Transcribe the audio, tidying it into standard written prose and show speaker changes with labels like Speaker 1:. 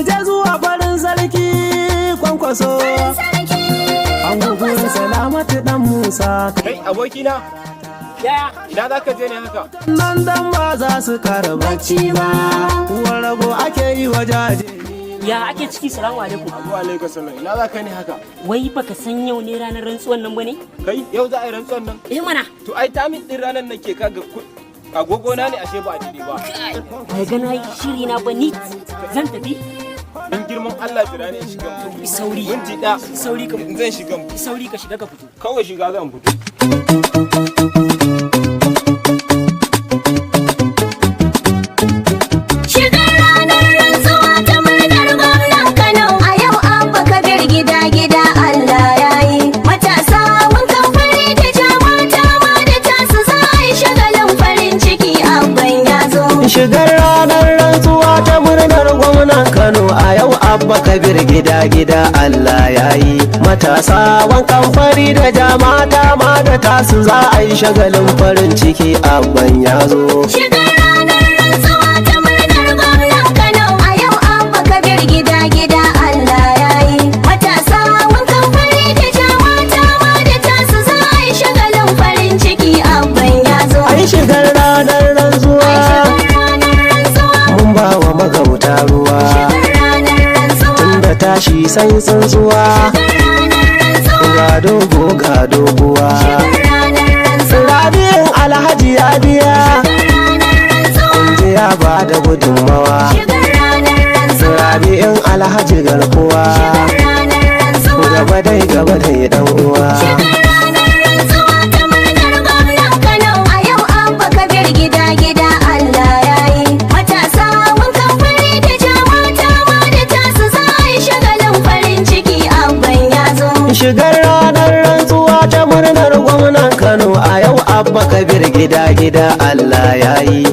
Speaker 1: je zuwa farin sarki Kwankwaso an gugurin Salamatu dan Musa.
Speaker 2: Kai abokina, yaya ina za ka je ne haka?
Speaker 1: Nan dan ba za su kara bacci ba, uwar rago ake yi wa jaje.
Speaker 3: Ya ake ciki? Salamu alaikum.
Speaker 2: Abu alaikum salam. Ina za ka ne haka?
Speaker 3: Wai baka san yau ne ranar rantsuwan nan bane?
Speaker 2: Kai yau za a yi rantsuwan nan?
Speaker 3: Eh mana.
Speaker 2: To ai tamin din ranar nan ke kaga agogo na ne ashe ba a dide ba.
Speaker 3: Kai ga na shiri na ba ni zan tafi.
Speaker 2: Dan girman Allah jira ne shiga mu.
Speaker 3: Sauri.
Speaker 2: Minti da.
Speaker 3: Sauri ka
Speaker 2: zan shiga mu.
Speaker 3: Sauri ka shiga ka fito.
Speaker 2: Kawai shiga zan fito.
Speaker 1: Shigar ranar rantsuwa ta murnar gwamnan Kano a yau Abba Kabir gida Allah ya yi. Matasa wankan fari da jama'ata ma da tasu za a yi shagalin farin ciki abban ya zo.
Speaker 4: Shigar ranar rantsuwa ta murnar gwamnan Kano a yau Abba Kabir gida Allah ya yi. Matasa wankan fari da jama'ata ma da tasu za a yi shagalin farin ciki abban ya zo.
Speaker 1: Ai shigar ranar rantsuwa mun ba wa magauta ruwa, tunda tashi sai tsuntsuwa, ga dogo ga doguwa, rabi'in alhaji ya biya, kunje ya ba da gudunmawa, rabi'in alhaji garkuwa, gaba dai dan uwa. Shigar ranar rantsuwa ta murnar gwamnan Kano a yau Abba Kabir gida Allah ya yi.